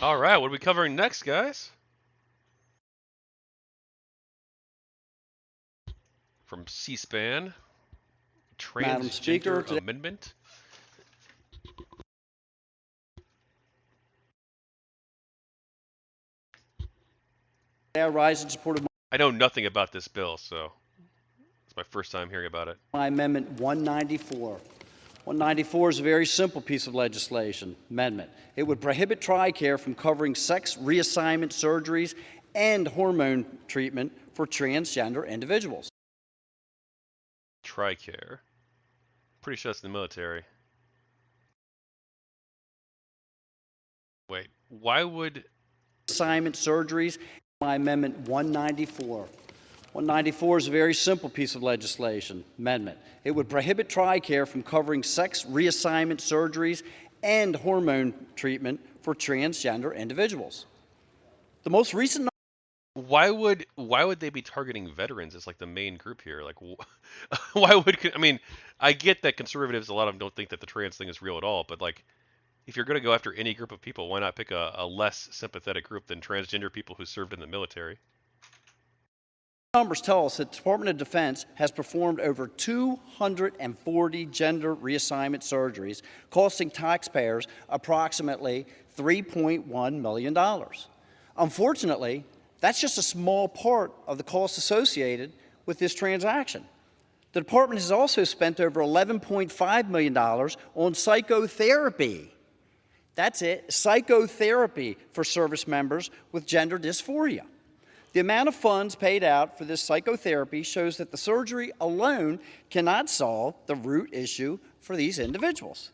All right, what are we covering next, guys? From C-SPAN, Madam Speaker, Transgender today Amendment. I rise in support of I know nothing about this bill, so it's my first time hearing about it. my Amendment 194. 194 is a very simple piece of legislation amendment. It would prohibit Tricare from covering sex reassignment surgeries and hormone treatment for transgender individuals. Tricare. Pretty sure that's in the military. Wait, why would... Assignment surgeries, my Amendment 194. 194 is a very simple piece of legislation amendment. It would prohibit Tricare from covering sex reassignment surgeries and hormone treatment for transgender individuals. The most recent Why would they be targeting veterans as like the main group here? Like, why would... I mean, I get that conservatives, a lot of them don't think that the trans thing is real at all, but like, if you're going to go after any group of people, why not pick a less sympathetic group than transgender people who served in the military? numbers tell us that the Department of Defense has performed over 240 gender reassignment surgeries, costing taxpayers approximately $3.1 million. Unfortunately, that's just a small part of the cost associated with this transaction. The department has also spent over $11.5 million on psychotherapy. That's it, psychotherapy for service members with gender dysphoria. The amount of funds paid out for this psychotherapy shows that the surgery alone cannot solve the root issue for these individuals.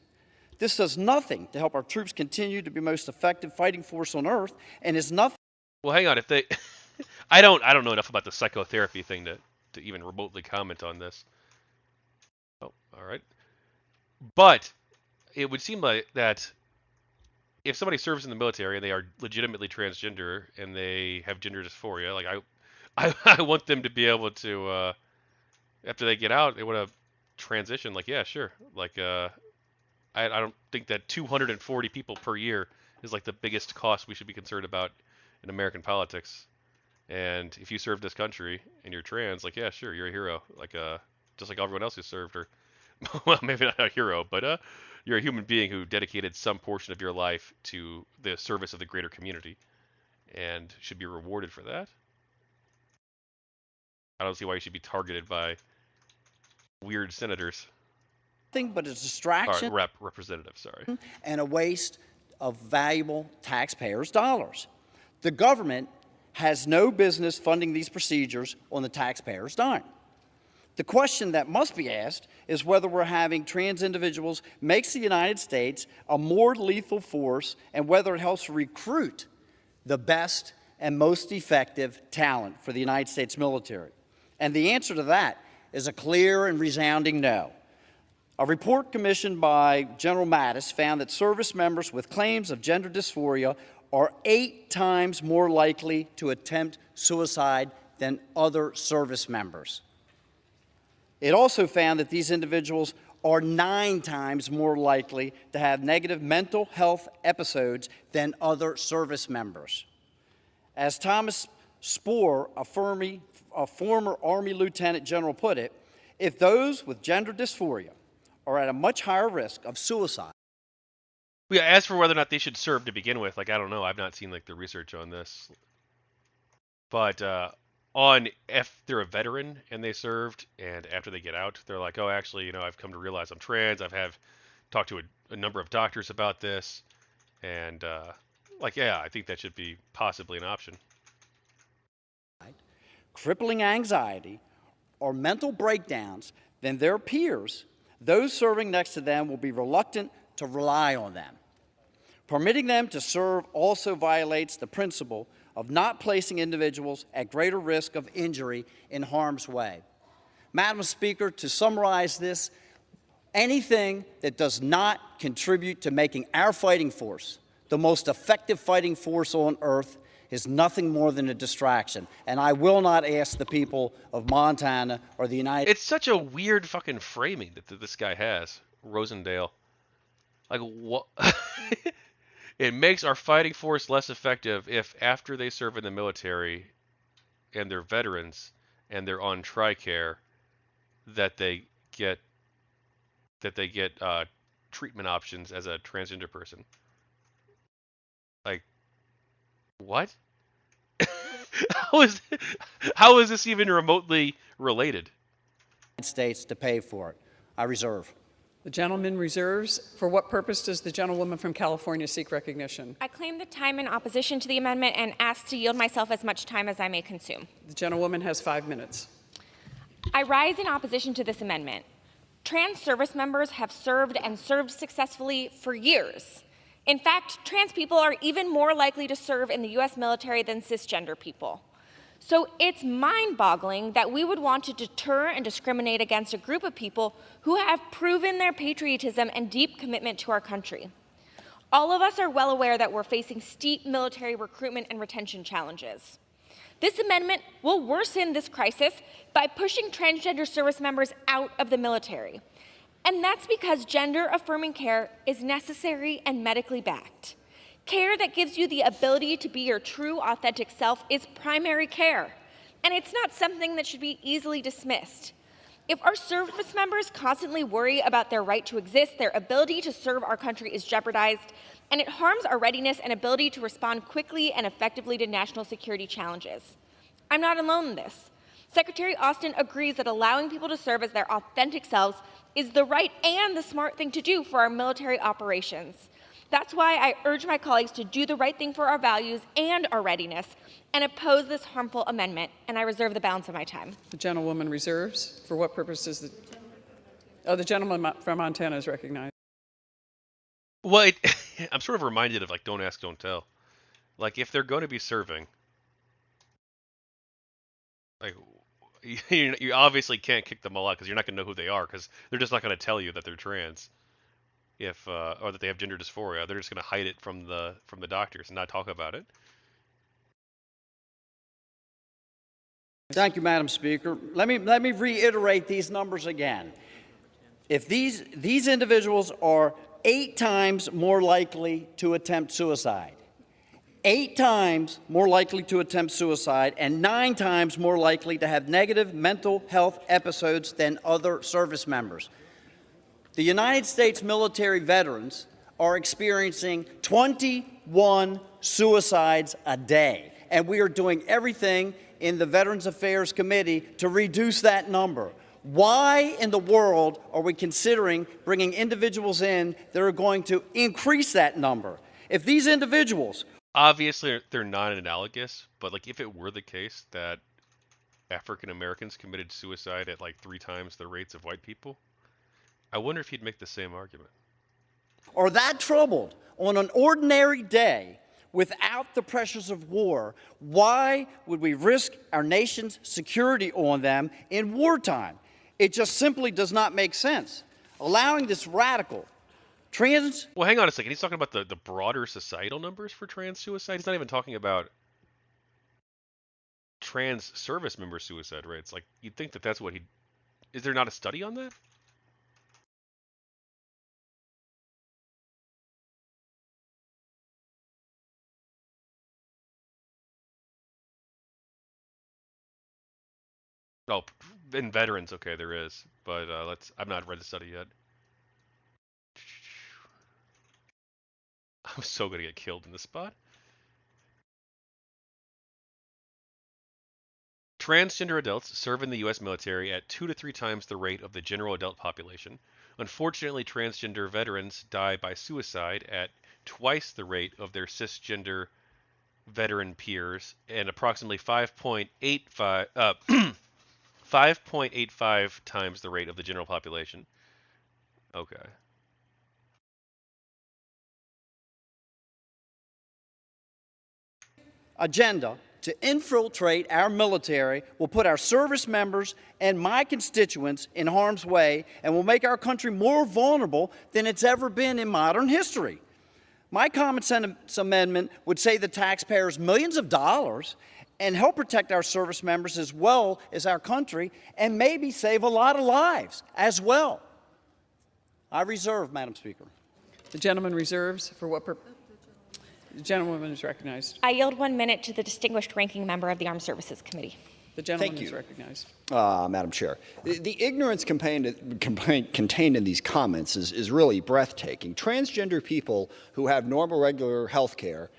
This does nothing to help our troops continue to be the most effective fighting force on earth, and is nothing. Well, hang on. If they, I don't know enough about the psychotherapy thing to even remotely comment on this. Oh, all right. But it would seem like that if somebody serves in the military and they are legitimately transgender and they have gender dysphoria, like I want them to be able to after they get out, they want to transition. Like, yeah, sure. Like, I don't think that 240 people per year is like the biggest cost we should be concerned about in American politics. And if you serve this country and you're trans, like, yeah, sure, you're a hero. Like, just like everyone else who served, or well, maybe not a hero, but you're a human being who dedicated some portion of your life to the service of the greater community, and should be rewarded for that. I don't see why you should be targeted by weird senators. Nothing but a Or distraction representative, sorry. and a waste of valuable taxpayers' dollars. The government has no business funding these procedures on the taxpayers' dime. The question that must be asked is whether we're having trans individuals makes the United States a more lethal force, and whether it helps recruit the best and most effective talent for the United States military. And the answer to that is a clear and resounding no. A report commissioned by General Mattis found that service members with claims of gender dysphoria are 8 times more likely to attempt suicide than other service members. It also found that these individuals are 9 times more likely to have negative mental health episodes than other service members. As Thomas Spohr, a former Army Lieutenant General, put it, if those with gender dysphoria are at a much higher risk of suicide. Yeah, as for whether or not they should serve to begin with, like, I don't know. I've not seen like the research on this. But on if they're a veteran and they served, and after they get out, they're like, oh, actually, I've come to realize I'm trans. I've talked to a number of doctors about this, and like, yeah, I think that should be possibly an option. Crippling anxiety or mental breakdowns, then their peers, those serving next to them, will be reluctant to rely on them. Permitting them to serve also violates the principle of not placing individuals at greater risk of injury in harm's way. Madam Speaker, to summarize this, anything that does not contribute to making our fighting force the most effective fighting force on earth is nothing more than a distraction. And I will not ask the people of Montana or the United It's such a weird fucking framing that this guy has, Rosendale. Like, what? It makes our fighting force less effective if after they serve in the military and they're veterans and they're on Tricare that they get treatment options as a transgender person. Like, what? how is how is this even remotely related? States to pay for it. I reserve. The gentleman reserves. For what purpose does the gentlewoman from California seek recognition? I claim the time in opposition to the amendment and ask to yield myself as much time as I may consume. The gentlewoman has 5 minutes. I rise in opposition to this amendment. Trans service members have served and served successfully for years. In fact, trans people are even more likely to serve in the U.S. military than cisgender people. So it's mind-boggling that we would want to deter and discriminate against a group of people who have proven their patriotism and deep commitment to our country. All of us are well aware that we're facing steep military recruitment and retention challenges. This amendment will worsen this crisis by pushing transgender service members out of the military. And that's because gender-affirming care is necessary and medically backed. Care that gives you the ability to be your true, authentic self is primary care, and it's not something that should be easily dismissed. If our service members constantly worry about their right to exist, their ability to serve our country is jeopardized, and it harms our readiness and ability to respond quickly and effectively to national security challenges. I'm not alone in this. Secretary Austin agrees that allowing people to serve as their authentic selves is the right and the smart thing to do for our military operations. That's why I urge my colleagues to do the right thing for our values and our readiness and oppose this harmful amendment, and I reserve the balance of my time. The gentlewoman reserves. For what purpose does the gentleman from Montana is recognized. Well, I'm sort of reminded of like don't ask, don't tell. Like if they're going to be serving, like you obviously can't kick them all out because you're not going to know who they are because they're just not going to tell you that they're trans. If or that they have gender dysphoria, they're just going to hide it from the doctors and not talk about it. Thank you, Madam Speaker. Let me reiterate these numbers again. If these individuals are 8 times more likely to attempt suicide, 8 times more likely to attempt suicide, and 9 times more likely to have negative mental health episodes than other service members. The United States military veterans are experiencing 21 suicides a day, and we are doing everything in the Veterans Affairs Committee to reduce that number. Why in the world are we considering bringing individuals in that are going to increase that number? If these individuals... Obviously, they're not analogous, but like if it were the case that African Americans committed suicide at like 3 times the rates of white people, I wonder if he'd make the same argument. Are that troubled on an ordinary day without the pressures of war, why would we risk our nation's security on them in wartime? It just simply does not make sense. Allowing this radical trans... Well, hang on a second. He's talking about the broader societal numbers for trans suicide. He's not even talking about trans service member suicide rates. Like, you'd think that that's what he... Is there not a study on that? Oh, in veterans, okay, there is, but I've not read the study yet. I'm so gonna get killed in this spot. Transgender adults serve in the U.S. military at 2 to 3 times the rate of the general adult population. Unfortunately, transgender veterans die by suicide at twice the rate of their cisgender veteran peers, and approximately 5.85 times the rate of the general population. Okay. agenda to infiltrate our military will put our service members and my constituents in harm's way and will make our country more vulnerable than it's ever been in modern history. My common sense amendment would save the taxpayers millions of dollars and help protect our service members as well as our country, and maybe save a lot of lives as well. I reserve, Madam Speaker. The gentleman reserves. For what purpose? The gentlewoman is recognized. I yield 1 minute to the distinguished ranking member of the Armed Services Committee. The gentleman Thank is you. recognized. Madam Chair. The ignorance contained in these comments is really breathtaking. Transgender people who have normal, regular health care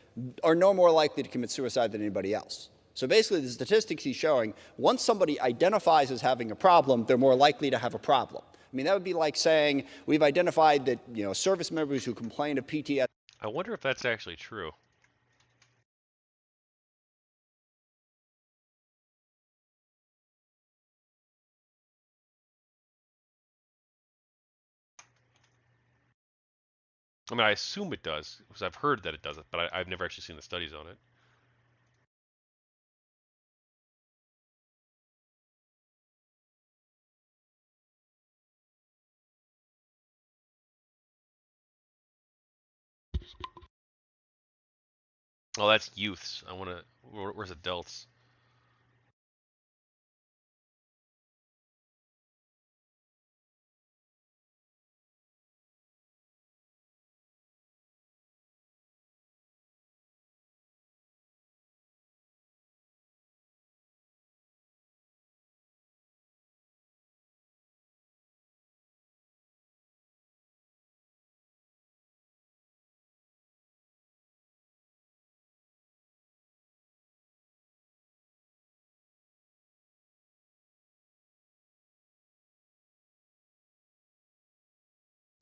are no more likely to commit suicide than anybody else. So basically, the statistics he's showing, once somebody identifies as having a problem, they're more likely to have a problem. I mean, that would be like saying we've identified that, service members who complain of PTSD. I wonder if that's actually true. I mean, I assume it does, because I've heard that it does it, but I've never actually seen the studies on it. Oh, that's youths. I want to. Where's adults?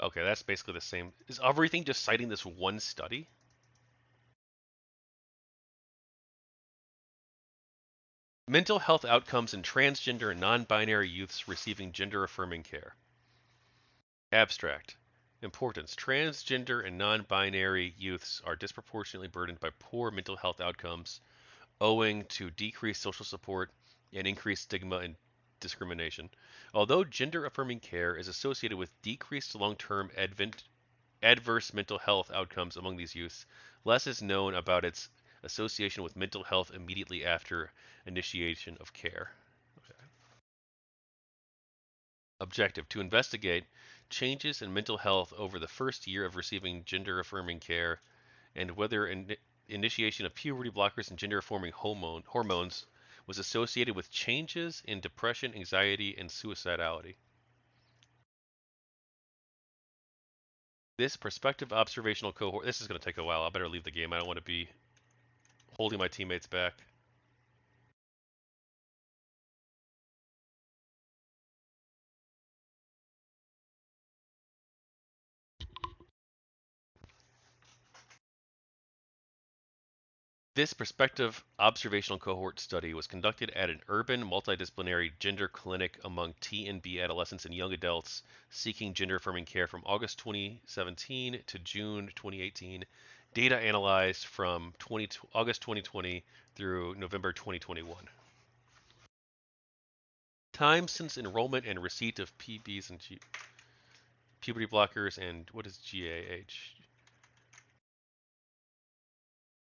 Okay, that's basically the same. Is everything just citing this one study? Mental health outcomes in transgender and non-binary youths receiving gender-affirming care. Abstract. Importance. Transgender and non-binary youths are disproportionately burdened by poor mental health outcomes owing to decreased social support and increased stigma and discrimination. Although gender-affirming care is associated with decreased long-term adverse mental health outcomes among these youths, less is known about its association with mental health immediately after initiation of care. Okay. Objective: to investigate changes in mental health over the first year of receiving gender-affirming care and whether initiation of puberty blockers and gender-affirming hormones was associated with changes in depression, anxiety, and suicidality. This prospective observational cohort, this is going to take a while. I better leave the game. I don't want to be holding my teammates back. This prospective observational cohort study was conducted at an urban multidisciplinary gender clinic among T and B adolescents and young adults seeking gender-affirming care from August 2017 to June 2018. Data analyzed from August 2020 through November 2021. Time since enrollment and receipt of PBs and puberty blockers and what is GAH?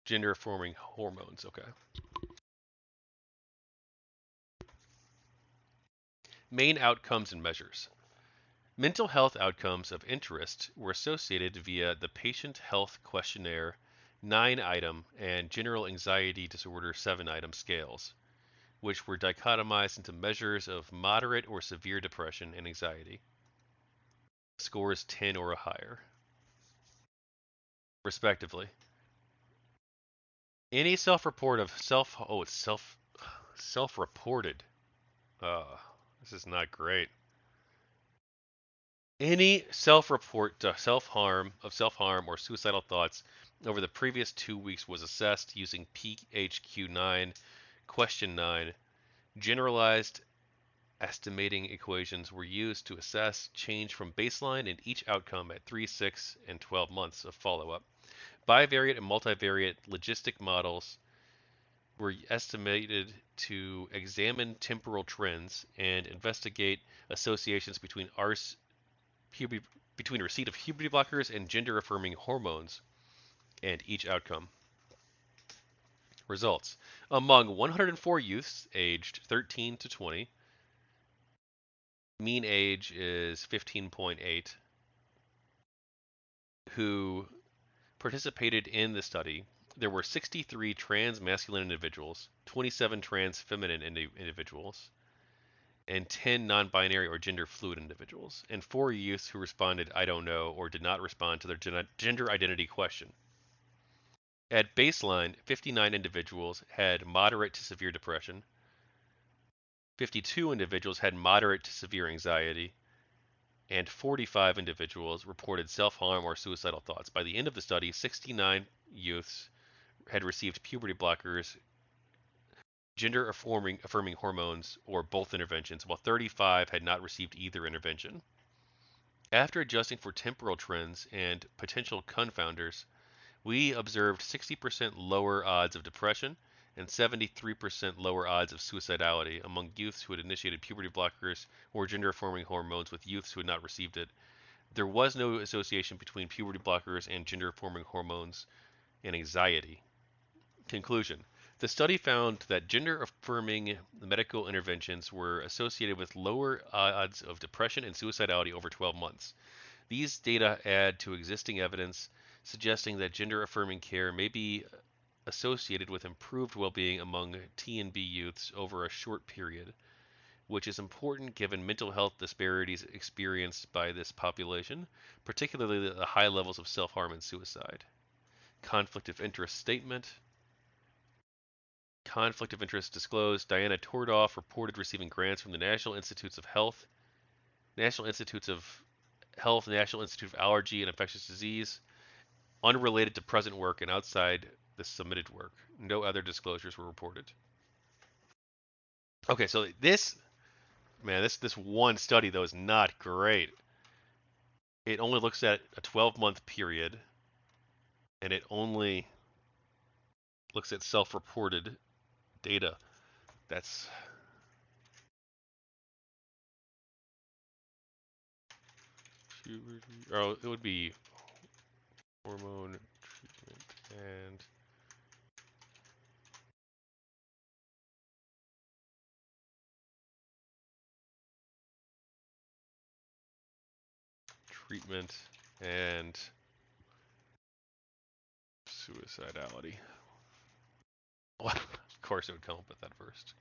Gender-affirming hormones. Okay. Main outcomes and measures. Mental health outcomes of interest were associated via the Patient Health Questionnaire 9-item and General Anxiety Disorder 7-item scales, which were dichotomized into measures of moderate or severe depression and anxiety. Scores 10 or higher, respectively. Any self-report of self-reported. This is not great. Any self-report to self-harm or suicidal thoughts over the previous 2 weeks was assessed using PHQ-9, question 9. Generalized estimating equations were used to assess change from baseline in each outcome at 3, 6, and 12 months of follow-up. Bivariate and multivariate logistic models were estimated to examine temporal trends and investigate associations between receipt of puberty blockers and gender-affirming hormones and each outcome. Results. Among 104 youths aged 13 to 20, mean age is 15.8, who participated in the study, there were 63 trans masculine individuals, 27 trans feminine individuals, and 10 non binary or gender fluid individuals, and 4 youths who responded, I don't know, or did not respond to their gender identity question. At baseline, 59 individuals had moderate to severe depression, 52 individuals had moderate to severe anxiety, and 45 individuals reported self-harm or suicidal thoughts. By the end of the study, 69 youths had received puberty blockers, gender-affirming hormones, or both interventions, while 35 had not received either intervention. After adjusting for temporal trends and potential confounders, we observed 60% lower odds of depression and 73% lower odds of suicidality among youths who had initiated puberty blockers or gender-affirming hormones with youths who had not received it. There was no association between puberty blockers and gender-affirming hormones and anxiety. Conclusion. The study found that gender-affirming medical interventions were associated with lower odds of depression and suicidality over 12 months. These data add to existing evidence suggesting that gender-affirming care may be associated with improved well-being among T and B youths over a short period, which is important given mental health disparities experienced by this population, particularly the high levels of self-harm and suicide. Conflict of interest statement. Conflict of interest disclosed. Diana Tordoff reported receiving grants from the National Institutes of Health, National Institute of Allergy and Infectious Disease, unrelated to present work and outside the submitted work. No other disclosures were reported. Okay, so this one study though is not great. It only looks at a 12-month period, and it only looks at self-reported data. That's puberty. Oh, it would be hormone treatment and treatment and suicidality. Well, of course, it would come up with that first.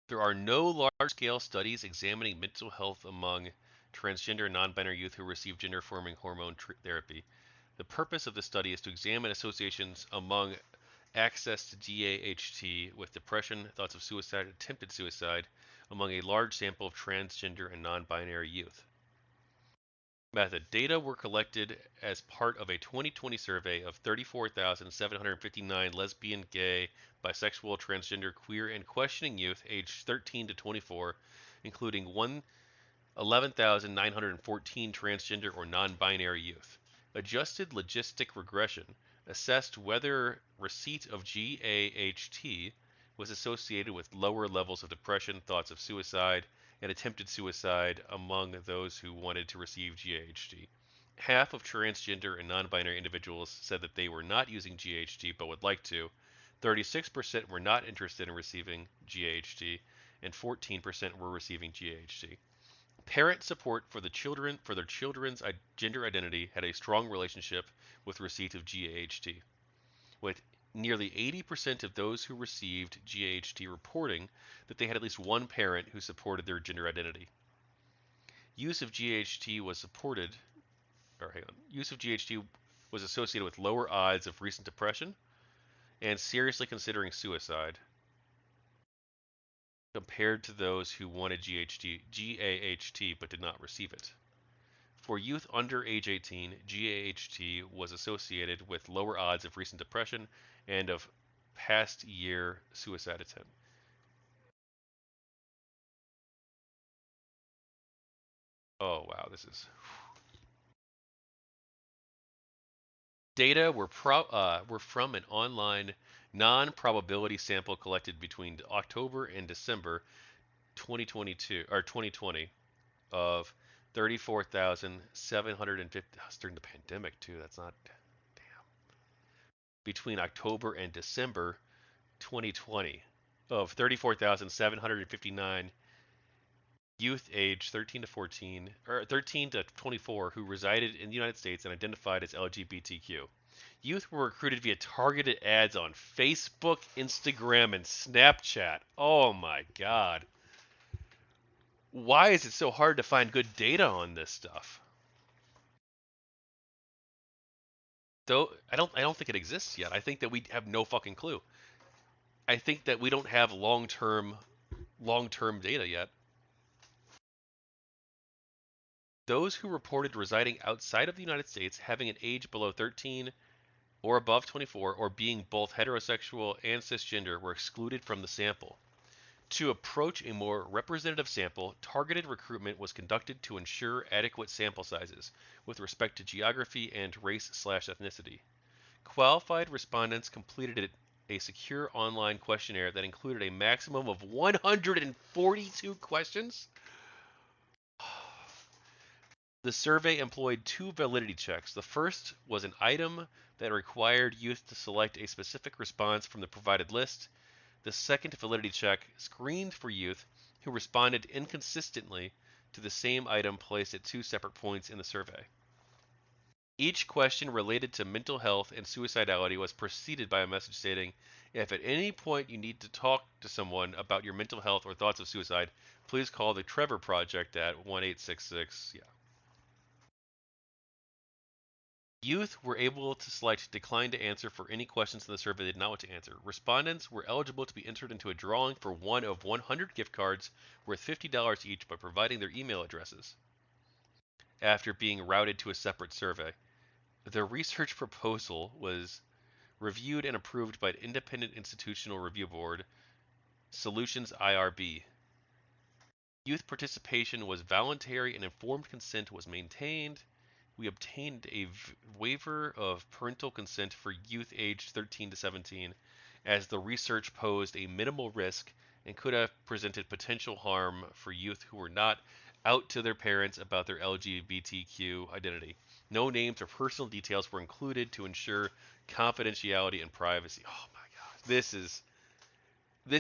There are no large-scale studies examining mental health among transgender and non-binary youth who receive gender-affirming hormone therapy. The purpose of the study is to examine associations among access to GAHT with depression, thoughts of suicide, attempted suicide among a large sample of transgender and non-binary youth. Method. Data were collected as part of a 2020 survey of 34,759 lesbian, gay, bisexual, transgender, queer, and questioning youth aged 13 to 24, including 11,914 transgender or non-binary youth. Adjusted logistic regression assessed whether receipt of GAHT was associated with lower levels of depression, thoughts of suicide, and attempted suicide among those who wanted to receive GAHT. Half of transgender and non-binary individuals said that they were not using GAHT but would like to. 36% were not interested in receiving GAHT, and 14% were receiving GAHT. Parent support for their children's gender identity had a strong relationship with receipt of GAHT, with nearly 80% of those who received GAHT reporting that they had at least one parent who supported their gender identity. Use of GAHT was associated with lower odds of recent depression and seriously considering suicide compared to those who wanted GAHT but did not receive it. For youth under age 18, GAHT was associated with lower odds of recent depression and of past year suicide attempt. Oh wow, this is. Data were from an online non-probability sample collected between October and December 2022 or 2020 of 34,750. That's during the pandemic too. That's not damn. Between October and December 2020 of 34,759 youth age 13 to 14 or 13 to 24 who resided in the United States and identified as LGBTQ. Youth were recruited via targeted ads on Facebook, Instagram, and Snapchat. Oh my God. Why is it so hard to find good data on this stuff? Though I don't think it exists yet. I think that we have no fucking clue. I think that we don't have long-term data yet. Those who reported residing outside of the United States, having an age below 13 or above 24, or being both heterosexual and cisgender were excluded from the sample. To approach a more representative sample, targeted recruitment was conducted to ensure adequate sample sizes with respect to geography and race/ethnicity. Qualified respondents completed a secure online questionnaire that included a maximum of 142 questions. The survey employed two validity checks. The first was an item that required youth to select a specific response from the provided list. The second validity check screened for youth who responded inconsistently to the same item placed at two separate points in the survey. Each question related to mental health and suicidality was preceded by a message stating, if at any point you need to talk to someone about your mental health or thoughts of suicide, please call the Trevor Project at 1-866. Youth were able to select decline to answer for any questions in the survey they did not want to answer. Respondents were eligible to be entered into a drawing for one of 100 gift cards worth $50 each by providing their email addresses after being routed to a separate survey. The research proposal was reviewed and approved by the Independent Institutional Review Board, Solutions IRB. Youth participation was voluntary and informed consent was maintained. We obtained a waiver of parental consent for youth aged 13 to 17, as the research posed a minimal risk and could have presented potential harm for youth who were not out to their parents about their LGBTQ identity. No names or personal details were included to ensure confidentiality and privacy. Oh my God, this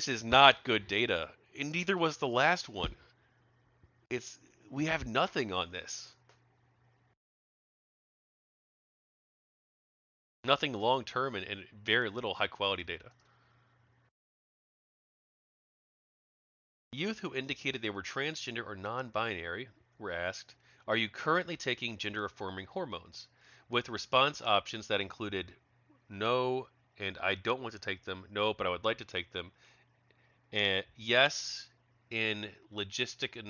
is not good data, and neither was the last one. We have nothing on this. Nothing long-term and very little high-quality data. Youth who indicated they were transgender or non-binary were asked, are you currently taking gender-affirming hormones? With response options that included no and I don't want to take them, no but I would like to take them, and yes in logistic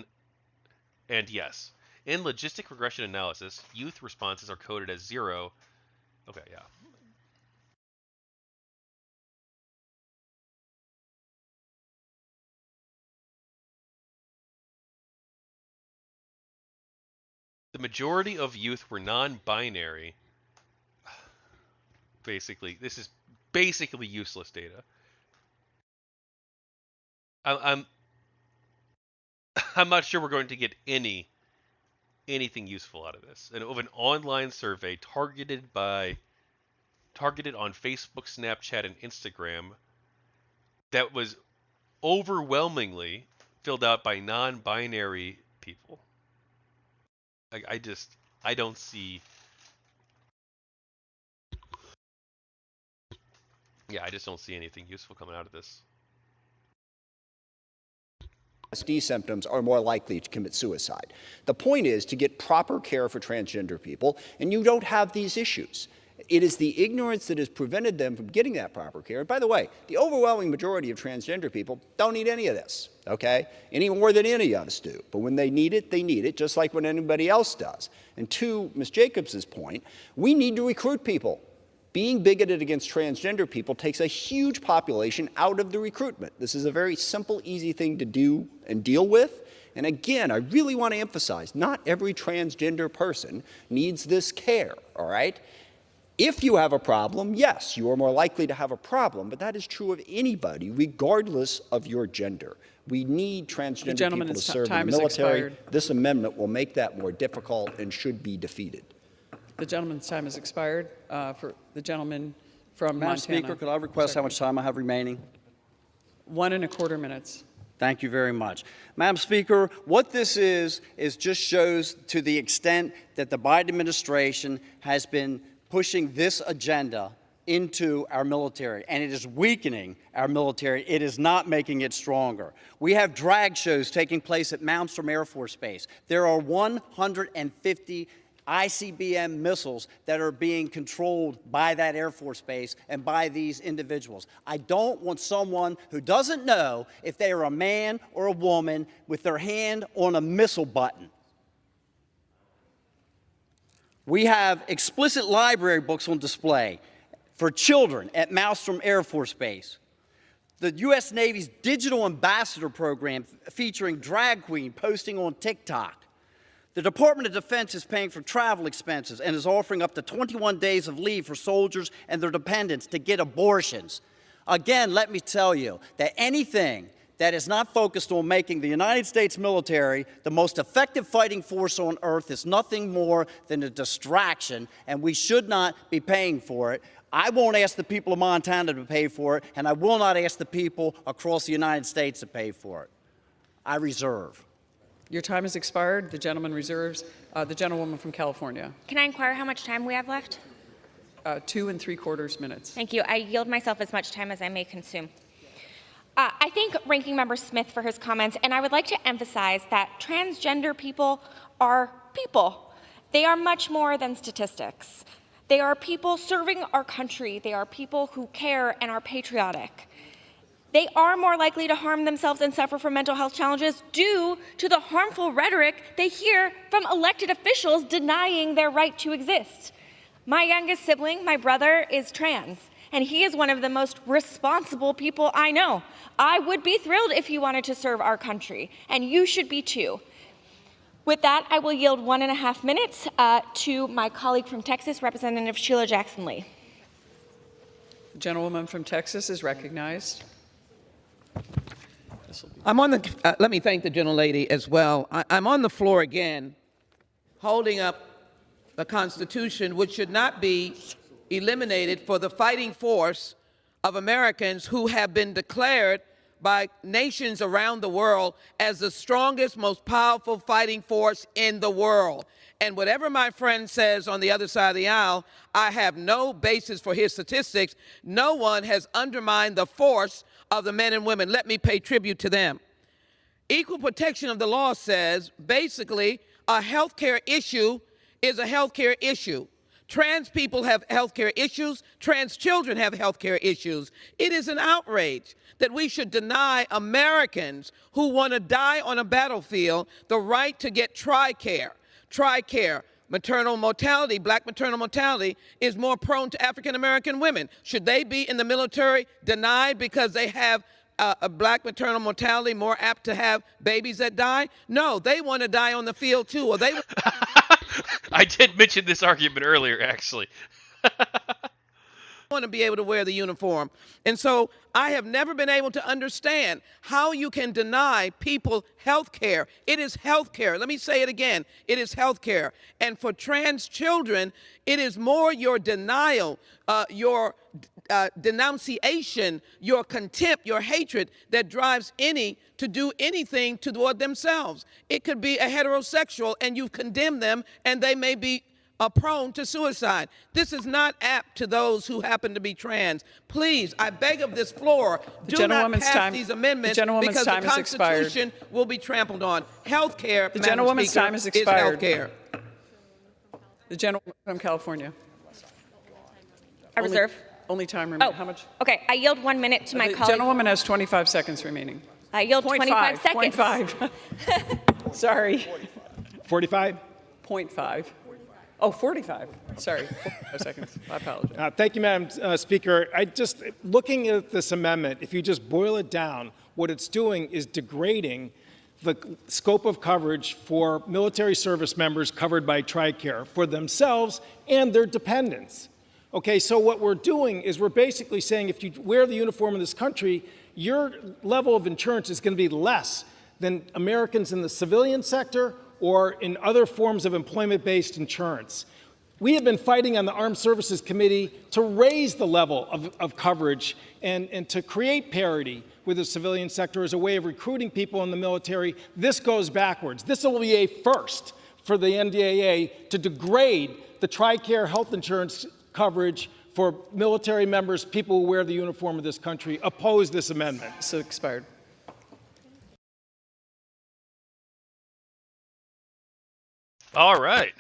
and yes. In logistic regression analysis, youth responses are coded as 0. Okay, yeah. The majority of youth were non-binary. Basically, this is basically useless data. I'm not sure we're going to get anything useful out of this. And of an online survey targeted on Facebook, Snapchat, and Instagram that was overwhelmingly filled out by non-binary people. I don't see. Yeah, I just don't see anything useful coming out of this. PTSD symptoms are more likely to commit suicide. The point is to get proper care for transgender people, and you don't have these issues. It is the ignorance that has prevented them from getting that proper care. And by the way, the overwhelming majority of transgender people don't need any of this, okay? Any more than any of us do. But when they need it just like when anybody else does. And to Ms. Jacobs' point, we need to recruit people. Being bigoted against transgender people takes a huge population out of the recruitment. This is a very simple, easy thing to do and deal with. And again, I really want to emphasize, not every transgender person needs this care, all right? If you have a problem, yes, you are more likely to have a problem, but that is true of anybody, regardless of your gender. We need transgender gentleman, people to his serve in time the has military. expired. This amendment will make that more difficult and should be defeated. The gentleman's time has expired. For the gentleman from Madam Montana. Speaker, could I request how much time I have remaining? 1¼ minutes. Thank you very much. Madam Speaker, what this is just shows to the extent that the Biden administration has been pushing this agenda into our military, and it is weakening our military. It is not making it stronger. We have drag shows taking place at Malmstrom Air Force Base. There are 150 ICBM missiles that are being controlled by that Air Force Base and by these individuals. I don't want someone who doesn't know if they are a man or a woman with their hand on a missile button. We have explicit library books on display for children at Malmstrom Air Force Base. The U.S. Navy's Digital Ambassador Program featuring drag queen posting on TikTok. The Department of Defense is paying for travel expenses and is offering up to 21 days of leave for soldiers and their dependents to get abortions. Again, let me tell you that anything that is not focused on making the United States military the most effective fighting force on earth is nothing more than a distraction, and we should not be paying for it. I won't ask the people of Montana to pay for it, and I will not ask the people across the United States to pay for it. I reserve. Your time has expired. The gentleman reserves. The gentlewoman from California. Can I inquire how much time we have left? 2¾ minutes. Thank you. I yield myself as much time as I may consume. I thank Ranking Member Smith for his comments, and I would like to emphasize that transgender people are people. They are much more than statistics. They are people serving our country. They are people who care and are patriotic. They are more likely to harm themselves and suffer from mental health challenges due to the harmful rhetoric they hear from elected officials denying their right to exist. My youngest sibling, my brother, is trans, and he is one of the most responsible people I know. I would be thrilled if he wanted to serve our country, and you should be too. With that, I will yield 1½ minutes to my colleague from Texas, Representative Sheila Jackson Lee. The gentlewoman from Texas is recognized. I'm on the, let me thank the gentlelady as well. I'm on the floor again, holding up the Constitution, which should not be eliminated for the fighting force of Americans who have been declared by nations around the world as the strongest, most powerful fighting force in the world. And whatever my friend says on the other side of the aisle, I have no basis for his statistics. No one has undermined the force of the men and women. Let me pay tribute to them. Equal protection of the law says basically a health care issue is a health care issue. Trans people have health care issues. Trans children have health care issues. It is an outrage that we should deny Americans who want to die on a battlefield the right to get Tricare. Tricare, maternal mortality, black maternal mortality, is more prone to African American women. Should they be in the military denied because they have a black maternal mortality, more apt to have babies that die? No, they want to die on the field too, or they I did mention this argument earlier, actually. want to be able to wear the uniform. And so I have never been able to understand how you can deny people health care. It is health care. Let me say it again. It is health care. And for trans children, it is more your denial, your denunciation, your contempt, your hatred that drives any to do anything toward themselves. It could be a heterosexual and you condemn them and they may be prone to suicide. This is not apt to those who happen to be trans. Please, I beg of this floor, do not pass these amendments because the Constitution will be trampled on. Health care, the gentlewoman's time has expired. Is health care. The gentlewoman from California. I reserve. Only time remaining. Oh, how much? Okay, I yield 1 minute to my The colleague. gentlewoman has 25 seconds remaining. I yield 25 seconds. 0.5. Sorry. 45? 0.5. Oh, 45. Sorry, 45 seconds. I apologize. Thank you, Madam Speaker. Looking at this amendment, if you just boil it down, what it's doing is degrading the scope of coverage for military service members covered by Tricare for themselves and their dependents. Okay, so what we're doing is we're basically saying if you wear the uniform in this country, your level of insurance is going to be less than Americans in the civilian sector or in other forms of employment-based insurance. We have been fighting on the Armed Services Committee to raise the level of coverage and to create parity with the civilian sector as a way of recruiting people in the military. This goes backwards. This will be a first for the NDAA to degrade the Tricare health insurance coverage for military members, people who wear the uniform of this country. Oppose this amendment. So expired. All right.